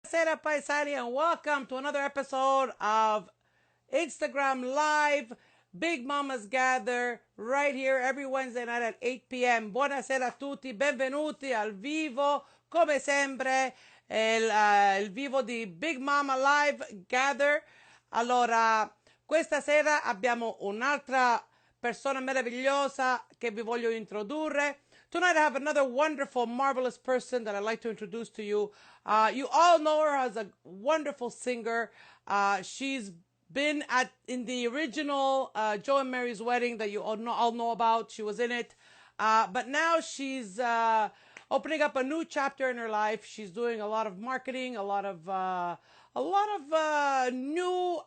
Buonasera paisani and welcome to another episode of Instagram Live. Big Mamas Gather right here every Wednesday night at 8 p.m. Buonasera a tutti, benvenuti al vivo, come sempre, il vivo di Big Mama Live Gather. Allora, questa sera abbiamo un'altra persona meravigliosa che vi voglio introdurre. Tonight I have another wonderful, marvelous person that I'd like to introduce to you. You all know her as a wonderful singer. She's been in the original Joe and Mary's Wedding that you all know about. She was in it. But now she's opening up a new chapter in her life. She's doing a lot of marketing, a lot of new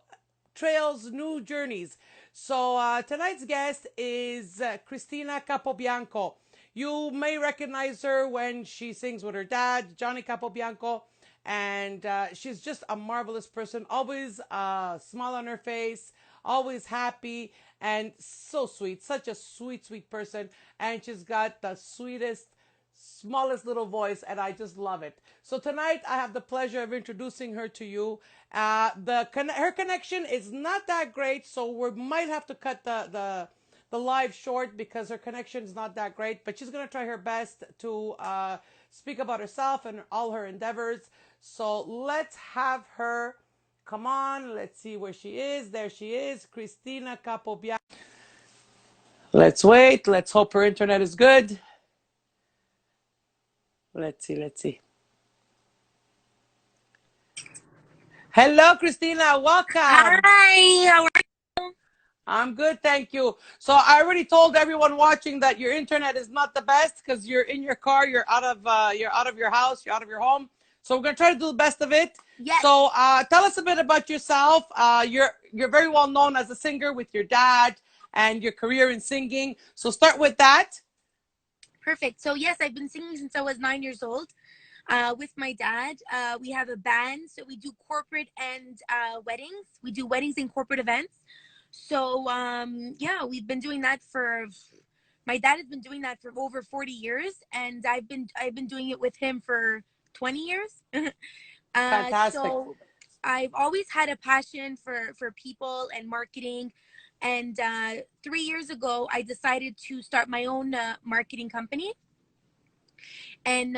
trails, new journeys. So tonight's guest is Christina Capobianco. You may recognize her when she sings with her dad, Johnny Capobianco, and she's just a marvelous person. Always a smile on her face, always happy, and so sweet. Such a sweet, sweet person. And she's got the sweetest, smallest little voice, and I just love it. So tonight I have the pleasure of introducing her to you. Her connection is not that great, so we might have to cut the live short because her connection is not that great, but she's going to try her best to speak about herself and all her endeavors. So let's have her. Come on, let's see where she is. There she is, Christina Capobianco. Let's wait. Let's hope her internet is good. Let's see. Hello, Christina. Welcome. Hi, how are I'm good, thank you. So I already told everyone watching that your internet is not the best because you're in your car, you're out of your house, you're out of your home. So we're gonna try to do the best of it. Yes, So tell us a bit about yourself. You're very well known as a singer with your dad and your career in singing. So start with that. perfect. So yes, I've been singing since I was 9 years old. With my dad, we have a band, so we do corporate and weddings. We do weddings and corporate events. So yeah, we've been doing that for. My dad has been doing that for over 40 years, and I've been doing it with him for 20 years. Fantastic. So I've always had a passion for people and marketing. And 3 years ago, I decided to start my own marketing company. And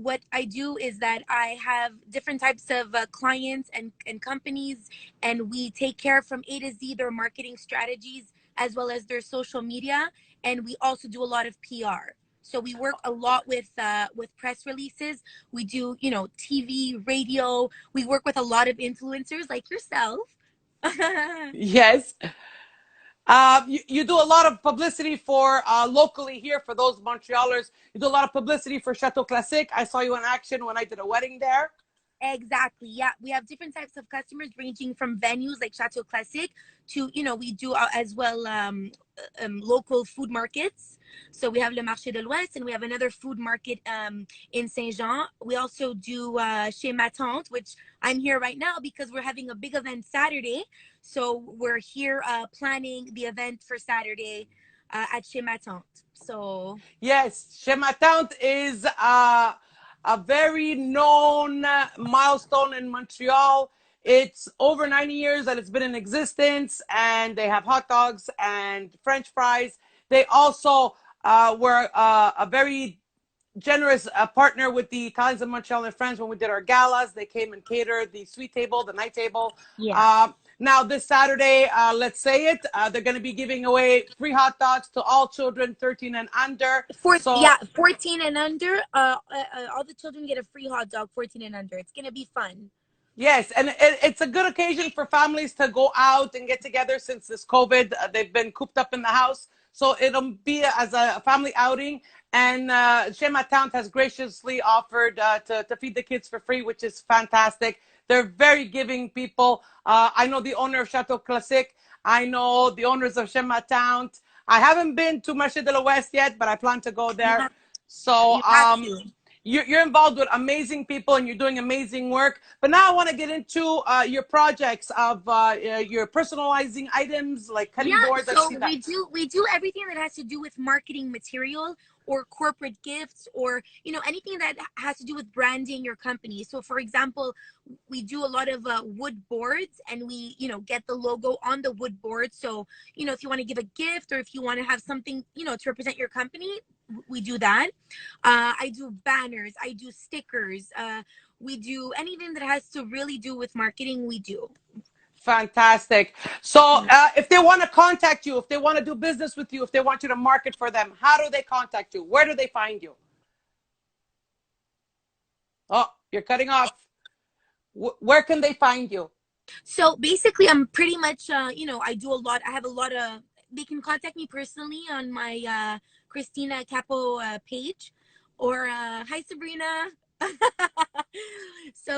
what I do is that I have different types of clients and companies, and we take care from A to Z their marketing strategies as well as their social media. And we also do a lot of PR. So we work a lot with press releases. We do, TV, radio. We work with a lot of influencers like yourself. Yes. You do a lot of publicity for locally here for those Montrealers. You do a lot of publicity for Chateau Classique. I saw you in action when I did a wedding there. Exactly. Yeah. We have different types of customers ranging from venues like Chateau Classique to, we do as well local food markets. So we have Le Marché de l'Ouest and we have another food market in Saint Jean. We also do Chez Ma Tante, which I'm here right now because we're having a big event Saturday. So we're here planning the event for Saturday at Chez Ma Tante. So Yes, Shematout is a very known milestone in Montreal. It's over 90 years that it's been in existence, and they have hot dogs and French fries. They also were a very generous partner with the Italians in Montreal and Friends when we did our galas. They came and catered the sweet table, the night table. yeah. Now this Saturday, let's say it, they're going to be giving away free hot dogs to all children 13 and under. So 14 and under. All the children get a free hot dog. 14 and under. It's gonna be fun. yes, and it's a good occasion for families to go out and get together since this COVID. They've been cooped up in the house. So it'll be as a family outing. And Shema Town has graciously offered to feed the kids for free, which is fantastic. They're very giving people. I know the owner of Chateau Classique. I know the owners of Shema Town. I haven't been to Marché de l'Ouest yet, but I plan to go You there. have, So you have to. you're involved with amazing people and you're doing amazing work. But now I want to get into your projects of your personalizing items like cutting Yeah, boards. I so see that. we do everything that has to do with marketing material or corporate gifts, or anything that has to do with branding your company. So for example, we do a lot of wood boards, and we get the logo on the wood board. So if you want to give a gift, or if you want to have something to represent your company, we do that. I do banners, I do stickers, we do anything that has to really do with marketing, we do. Fantastic. So if they want to contact you, if they want to do business with you, if they want you to market for them, how do they contact you? Where do they find you? Oh, you're cutting off. Where can they find you? So basically, I'm pretty much, I do a lot. I have a lot of. They can contact me personally on my Christina Capo page, or hi Sabrina. So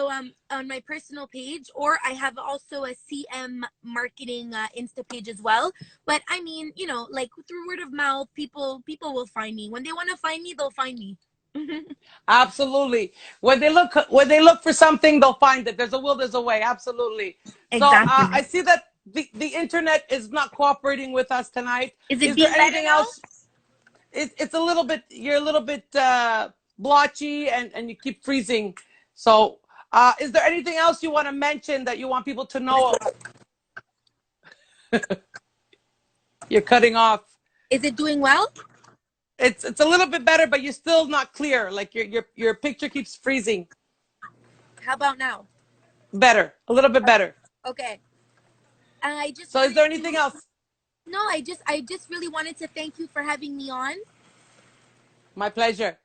on my personal page, or I have also a CM marketing Insta page as well. But I mean, like through word of mouth, people will find me. When they want to find me, they'll find me. Absolutely. When they look for something, they'll find it. There's a will, there's a way. Absolutely. So Exactly. I see that the internet is not cooperating with us tonight. Is it Is there being better anything now? else? It's a little bit. You're a little bit blotchy, and you keep freezing. So is there anything else you want to mention that you want people to know? You're cutting off. Is it doing well? It's a little bit better, but you're still not clear. Like your picture keeps freezing. How about now? Better, a little bit better. Okay. I just So is wanted there anything to. else? No, I just really wanted to thank you for having me on. My pleasure.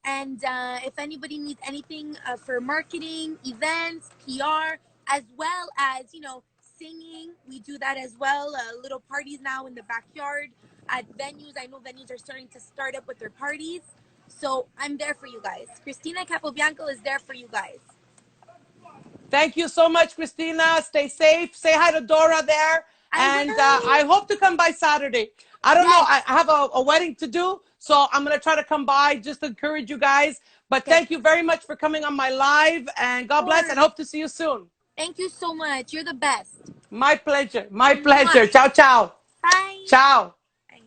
And if anybody needs anything for marketing, events, PR, as well as singing, we do that as well. Little parties now in the backyard at venues. I know venues are starting to start up with their parties, so I'm there for you guys. Christina Capobianco is there for you guys. Thank you so much, Christina. Stay safe. Say hi to Dora there. I And will. I hope to come by Saturday. I don't know. Yes. I have a wedding to do. So I'm going to try to come by just to encourage you guys. But Okay. thank you very much for coming on my live. And God bless, Sure. and hope to see you soon. Thank you so much. You're the best. My pleasure. My Mwah. pleasure. Ciao, ciao. Bye. Ciao. Bye.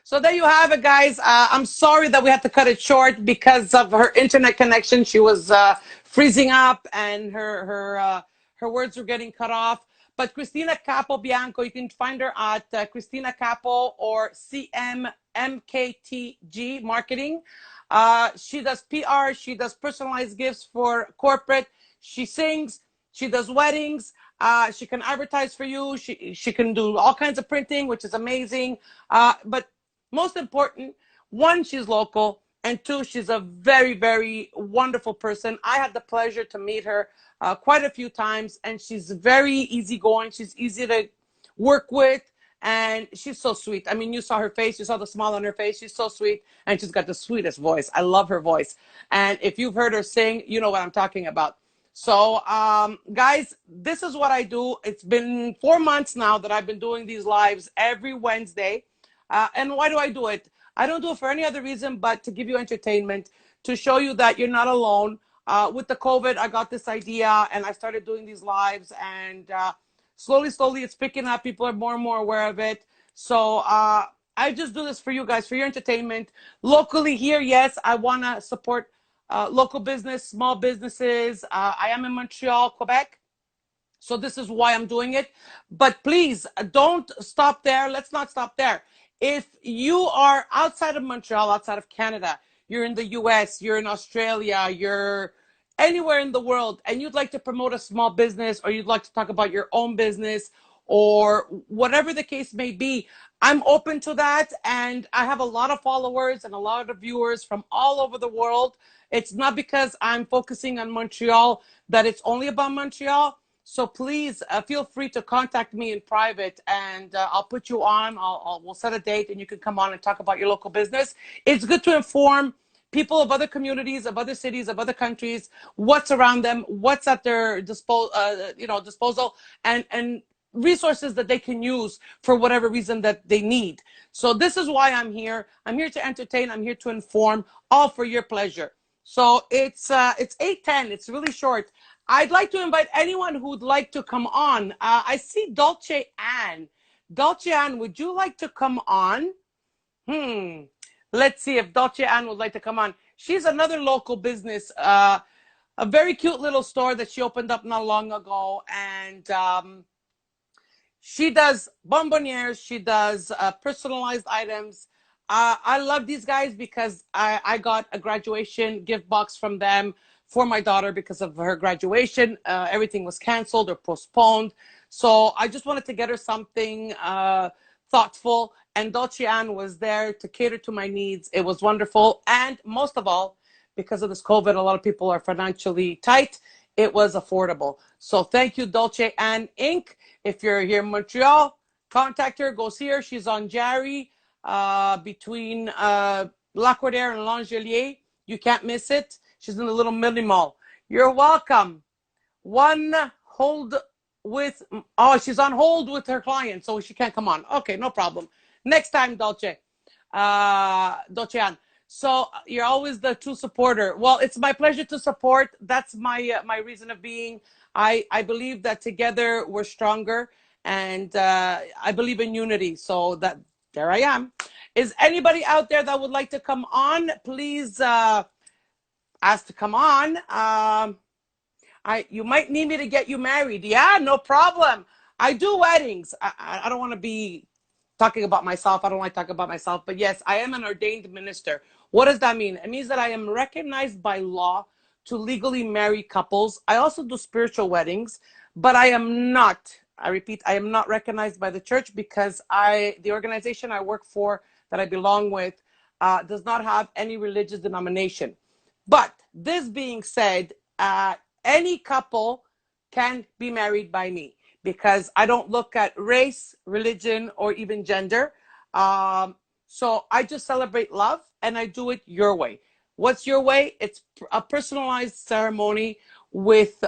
So there you have it, guys. I'm sorry that we had to cut it short because of her internet connection. She was freezing up, and her words were getting cut off. But Christina Capobianco, you can find her at Christina Capo or CMMKTG Marketing. She does PR. She does personalized gifts for corporate. She sings. She does weddings. She can advertise for you. She can do all kinds of printing, which is amazing. But most important, one, she's local, and two, she's a very, very wonderful person. I had the pleasure to meet her quite a few times, and she's very easygoing. She's easy to work with, and she's so sweet. I mean, you saw her face, you saw the smile on her face. She's so sweet, and she's got the sweetest voice. I love her voice. And if you've heard her sing, you know what I'm talking about. So, guys, this is what I do. It's been 4 months now that I've been doing these lives every Wednesday. And why do I do it? I don't do it for any other reason but to give you entertainment, to show you that you're not alone. With the COVID, I got this idea and I started doing these lives, and slowly, slowly, it's picking up. People are more and more aware of it. So I just do this for you guys, for your entertainment. Locally here, yes, I want to support local business, small businesses. I am in Montreal, Quebec. So this is why I'm doing it. But please don't stop there. Let's not stop there. If you are outside of Montreal, outside of Canada, you're in the US, you're in Australia, you're anywhere in the world, and you'd like to promote a small business, or you'd like to talk about your own business, or whatever the case may be, I'm open to that. And I have a lot of followers and a lot of viewers from all over the world. It's not because I'm focusing on Montreal that it's only about Montreal. So please feel free to contact me in private, and I'll put you on. We'll set a date, and you can come on and talk about your local business. It's good to inform people of other communities, of other cities, of other countries, what's around them, what's at their disposal, and resources that they can use for whatever reason that they need. So this is why I'm here. I'm here to entertain. I'm here to inform, all for your pleasure. So it's 8:10. It's really short. I'd like to invite anyone who'd like to come on. I see Dolce Ann. Dolce Ann, would you like to come on? Hmm. Let's see if Dolce Ann would like to come on. She's another local business, a very cute little store that she opened up not long ago, and she does bonbonnières. She does personalized items. I love these guys because I got a graduation gift box from them for my daughter because of her graduation. Everything was canceled or postponed. So I just wanted to get her something thoughtful. And Dolce Ann was there to cater to my needs. It was wonderful. And most of all, because of this COVID, a lot of people are financially tight. It was affordable. So thank you, Dolce Ann Inc. If you're here in Montreal, contact her. Go see her. She's on Jarry between Lacordaire and Langelier. You can't miss it. She's in the little mini mall. You're welcome. One hold with, oh, she's on hold with her client, so she can't come on. Okay, no problem. Next time, Dolce. Dolce Ann. So you're always the true supporter. Well, it's my pleasure to support. That's my reason of being. I believe that together we're stronger, and I believe in unity. So that there I am. Is anybody out there that would like to come on? Please ask to come on. You might need me to get you married. Yeah, no problem. I do weddings. I don't want to be talking about myself. I don't like talking about myself, but yes, I am an ordained minister. What does that mean? It means that I am recognized by law to legally marry couples. I also do spiritual weddings, but I am not, I repeat, I am not recognized by the church because the organization I work for that I belong with does not have any religious denomination. But this being said, any couple can be married by me because I don't look at race, religion, or even gender. So I just celebrate love and I do it your way. What's your way? It's a personalized ceremony with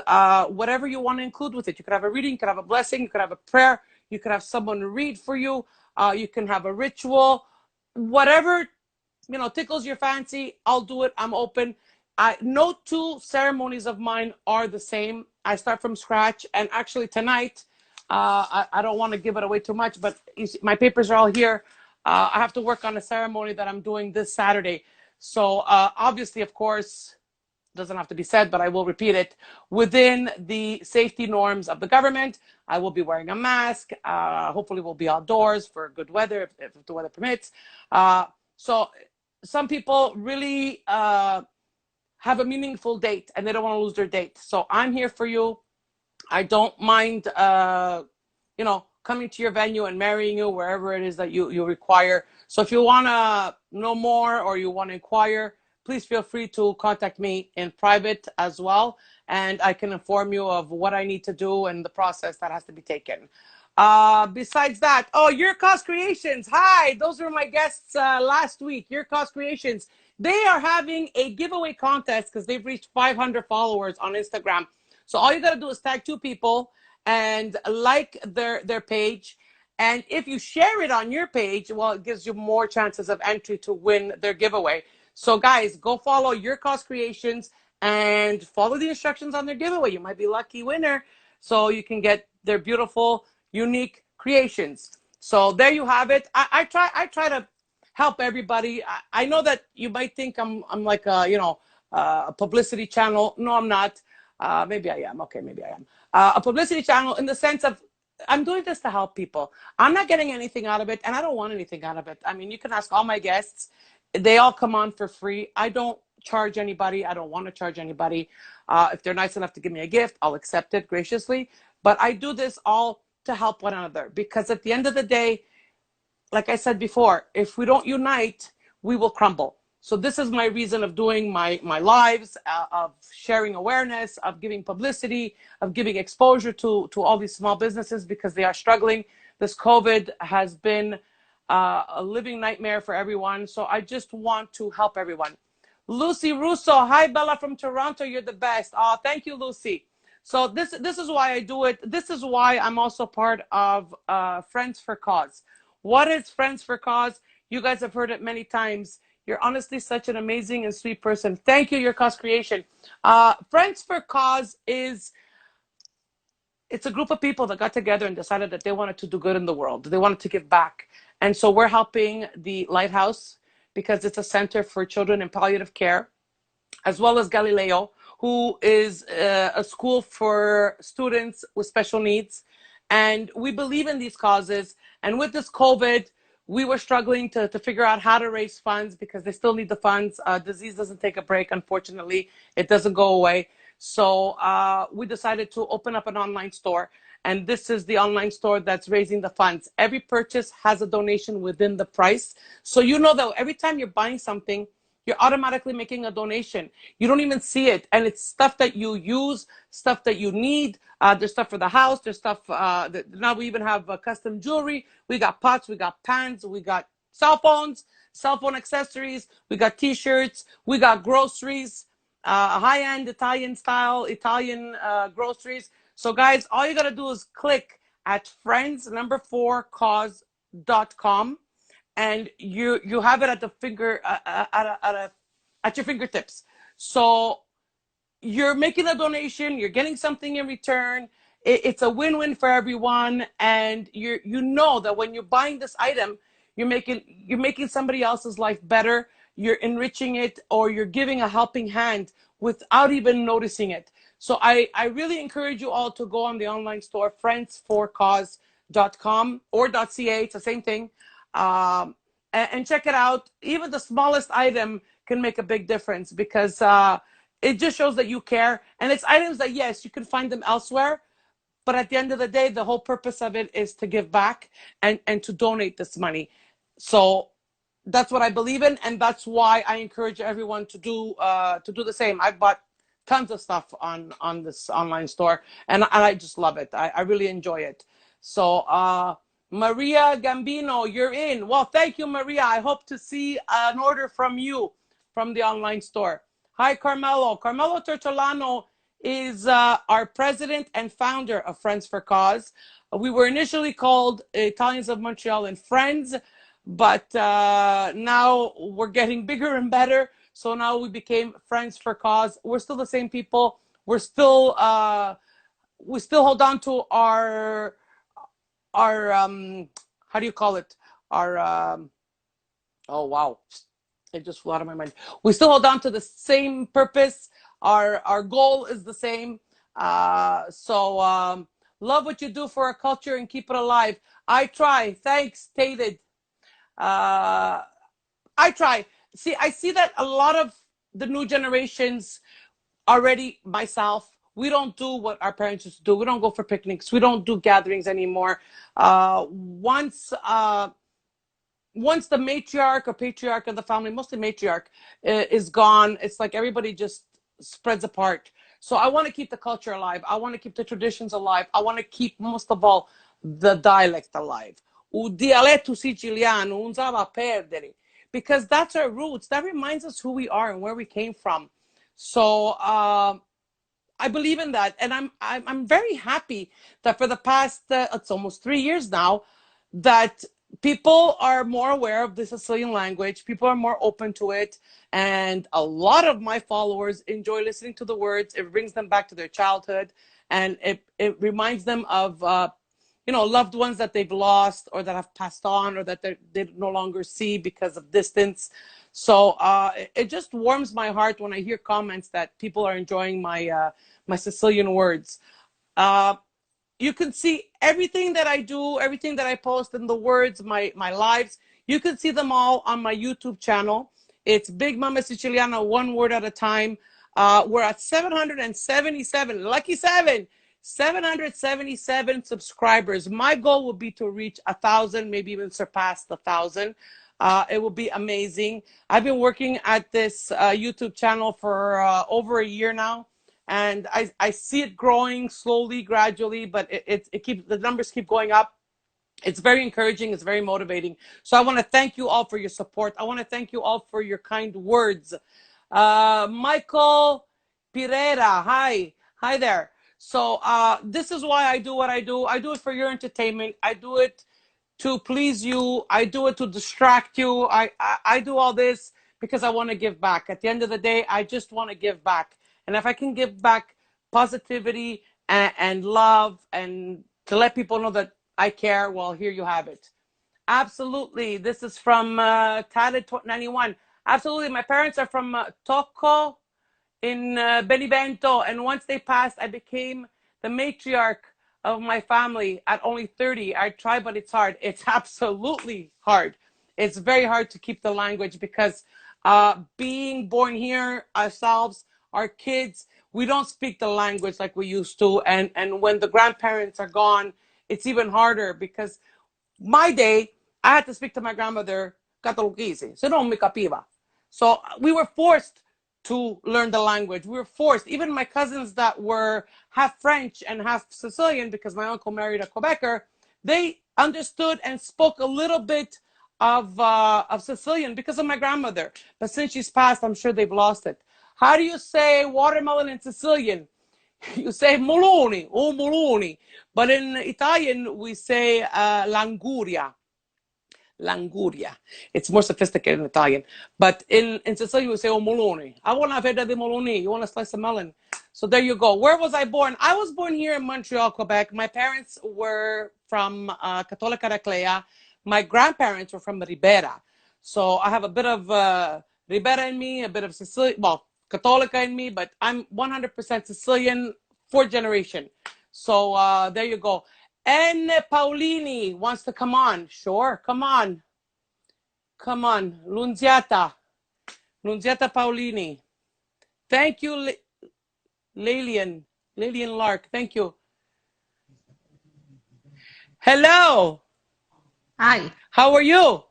whatever you want to include with it. You could have a reading, you could have a blessing, you could have a prayer, you could have someone read for you, you can have a ritual, whatever tickles your fancy. I'll do it. I'm open. No two ceremonies of mine are the same. I start from scratch. And actually tonight, I don't want to give it away too much, but my papers are all here. I have to work on a ceremony that I'm doing this Saturday. So obviously, of course, doesn't have to be said, but I will repeat it. Within the safety norms of the government, I will be wearing a mask. Hopefully we'll be outdoors for good weather, if the weather permits. So some people really have a meaningful date and they don't want to lose their date. So I'm here for you. I don't mind, coming to your venue and marrying you wherever it is that you require. So if you want to know more or you want to inquire, please feel free to contact me in private as well. And I can inform you of what I need to do and the process that has to be taken. Besides that, Your Cause Creations. Hi, those were my guests last week. Your Cause Creations. They are having a giveaway contest because they've reached 500 followers on Instagram. So all you got to do is tag 2 people and like their page. And if you share it on your page, well, it gives you more chances of entry to win their giveaway. So guys, go follow Your Cause Creations and follow the instructions on their giveaway. You might be a lucky winner. So you can get their beautiful, unique creations. So there you have it. I try to help everybody. I know that you might think I'm like a publicity channel. No, I'm not. Maybe I am. Okay, maybe I am. A publicity channel in the sense of I'm doing this to help people. I'm not getting anything out of it, and I don't want anything out of it. I mean, you can ask all my guests. They all come on for free. I don't charge anybody. I don't want to charge anybody. If they're nice enough to give me a gift, I'll accept it graciously. But I do this all to help one another because at the end of the day, like I said before, if we don't unite, we will crumble. So this is my reason of doing my lives, of sharing awareness, of giving publicity, of giving exposure to all these small businesses because they are struggling. This COVID has been a living nightmare for everyone. So I just want to help everyone. Lucy Russo. Hi, Bella from Toronto. You're the best. Oh, thank you, Lucy. So this is why I do it. This is why I'm also part of Friends for Cause. What is Friends for Cause? You guys have heard it many times. You're honestly such an amazing and sweet person. Thank you, Your Cause Creation. Friends for Cause is it's a group of people that got together and decided that they wanted to do good in the world. They wanted to give back. And so we're helping the Lighthouse because it's a center for children in palliative care, as well as Galileo, who is a school for students with special needs. And we believe in these causes. And with this COVID, we were struggling to figure out how to raise funds because they still need the funds. Disease doesn't take a break, unfortunately. It doesn't go away. So we decided to open up an online store. And this is the online store that's raising the funds. Every purchase has a donation within the price. So you know that every time you're buying something, you're automatically making a donation. You don't even see it. And it's stuff that you use, stuff that you need. There's stuff for the house. There's stuff, now we even have custom jewelry. We got pots, we got pans, we got cell phones, cell phone accessories. We got t-shirts, we got groceries, high-end Italian style, Italian groceries. So guys, all you got to do is click at friends4cause.com. And you have it at the finger at your fingertips. So you're making a donation, you're getting something in return. It's a win-win for everyone, and you know that when you're buying this item, you're making somebody else's life better. You're enriching it, or you're giving a helping hand without even noticing it. So I really encourage you all to go on the online store, friends4cause.com or .ca. It's the same thing. And check it out. Even the smallest item can make a big difference because it just shows that you care. And it's items that, yes, you can find them elsewhere. But at the end of the day, the whole purpose of it is to give back and to donate this money. So that's what I believe in. And that's why I encourage everyone to do the same. I've bought tons of stuff on this online store, and I just love it. I really enjoy it. So Maria Gambino, you're in. Well, thank you, Maria. I hope to see an order from you from the online store. Hi, Carmelo. Carmelo Tortolano is our president and founder of Friends for Cause. We were initially called Italians of Montreal and Friends, but now we're getting bigger and better. So now we became Friends for Cause. We're still the same people. We still hold on to our how do you call it? Our oh wow, it just flew out of my mind. We still hold on to the same purpose. Our goal is the same. So love what you do for our culture and keep it alive. I try. Thanks, David. I try. See, I see that a lot of the new generations already, myself, we don't do what our parents used to do. We don't go for picnics. We don't do gatherings anymore. Once the matriarch or patriarch of the family, mostly matriarch, is gone, it's like everybody just spreads apart. So I want to keep the culture alive. I want to keep the traditions alive. I want to keep, most of all, the dialect alive. O dialetto siciliano non sa va perdere. Because that's our roots. That reminds us who we are and where we came from. So I believe in that, and I'm very happy that for the past it's almost 3 years now that people are more aware of the Sicilian language. People are more open to it, and a lot of my followers enjoy listening to the words. It brings them back to their childhood, and it reminds them of loved ones that they've lost or that have passed on or that they no longer see because of distance. So it just warms my heart when I hear comments that people are enjoying my Sicilian words. You can see everything that I do, everything that I post in the words, my lives. You can see them all on my YouTube channel. It's Big Mama Siciliana, one word at a time. We're at 777, lucky 777 subscribers. My goal would be to reach 1,000, maybe even surpass 1,000. It will be amazing. I've been working at this YouTube channel for over a year now, and I see it growing slowly, gradually, but the numbers keep going up. It's very encouraging. It's very motivating. So I want to thank you all for your support. I want to thank you all for your kind words. Michael Pereira, hi there. So this is why I do what I do. I do it for your entertainment. I do it to please you. I do it to distract you. I do all this because I want to give back. At the end of the day, I just want to give back. And if I can give back positivity and love, and to let people know that I care. Well, here you have it. Absolutely. This is from Talent 91. Absolutely. My parents are from Tocco in Benevento. And once they passed, I became the matriarch of my family at only 30. I try, but it's hard. It's absolutely hard. It's very hard to keep the language because being born here ourselves, our kids, we don't speak the language like we used to. And when the grandparents are gone, it's even harder because my day, I had to speak to my grandmother Catalogese, so non mi capiva. So we were forced to learn the language. We were forced. Even my cousins that were half French and half Sicilian, because my uncle married a Quebecer, they understood and spoke a little bit of Sicilian because of my grandmother. But since she's passed, I'm sure they've lost it. How do you say watermelon in Sicilian? You say moloni or moloni, but in Italian we say languria. Languria. It's more sophisticated in Italian. But in Sicily we say oh moloni. I want a feta di moloni. You want a slice of melon? So there you go. Where was I born? I was born here in Montreal, Quebec. My parents were from Cattolica Reclea. My grandparents were from Ribera. So I have a bit of Ribera in me, a bit of Sicilian, well, Cattolica in me, but I'm 100% Sicilian, fourth generation. So there you go. N. Paulini wants to come on. Sure, come on. Come on. Lunziata. Lunziata Paulini. Thank you, Lilian. Lilian Lark. Thank you. Hello. Hi. How are you?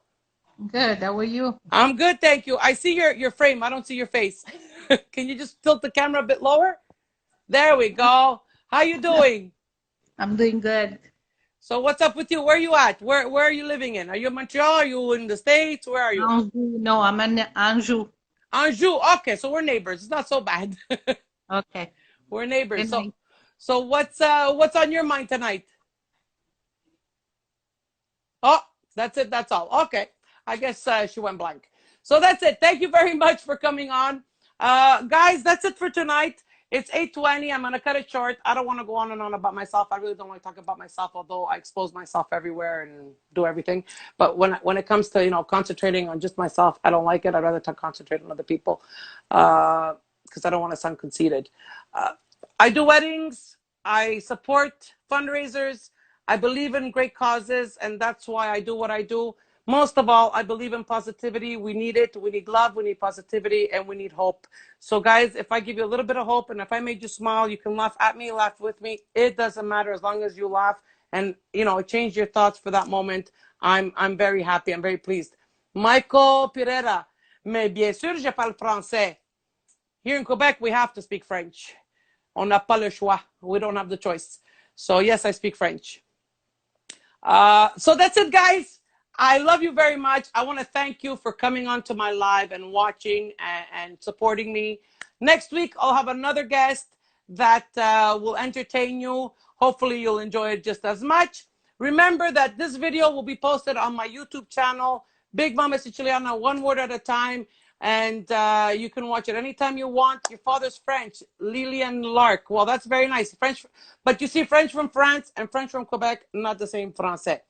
Good. How are you? I'm good, thank you. I see your frame. I don't see your face. Can you just tilt the camera a bit lower? There we go. How you doing? I'm doing good. So what's up with you? Where are you at? Where are you living in? Are you in Montreal? Are you in the States? Where are you? Anjou. No, I'm in Anjou. Anjou. Okay, so we're neighbors. It's not so bad. Okay. We're neighbors. Good night. So what's on your mind tonight? Oh, that's it. That's all. Okay. I guess she went blank. So that's it. Thank you very much for coming on. Guys, that's it for tonight. It's 8:20. I'm going to cut it short. I don't want to go on and on about myself. I really don't want to talk about myself, although I expose myself everywhere and do everything. But when it comes to, concentrating on just myself, I don't like it. I'd rather concentrate on other people because I don't want to sound conceited. I do weddings. I support fundraisers. I believe in great causes, and that's why I do what I do. Most of all, I believe in positivity. We need it. We need love. We need positivity, and we need hope. So, guys, if I give you a little bit of hope, and if I made you smile, you can laugh at me, laugh with me. It doesn't matter as long as you laugh and change your thoughts for that moment. I'm very happy. I'm very pleased. Michael Pereira, mais bien sûr, je parle français. Here in Quebec, we have to speak French. On n'a pas le choix. We don't have the choice. So yes, I speak French. So that's it, guys. I love you very much. I want to thank you for coming on to my live and watching and supporting me. Next week, I'll have another guest that will entertain you. Hopefully, you'll enjoy it just as much. Remember that this video will be posted on my YouTube channel, Big Mama Siciliana, one word at a time. And you can watch it anytime you want. Your father's French, Lilian Lark. Well, that's very nice. French, but you see French from France and French from Quebec, not the same français.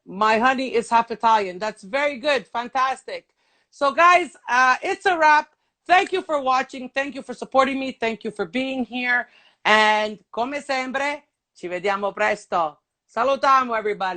My honey is half Italian. That's very good. Fantastic. So, guys, it's a wrap. Thank you for watching. Thank you for supporting me. Thank you for being here. And come sempre, ci vediamo presto. Salutamu, everybody.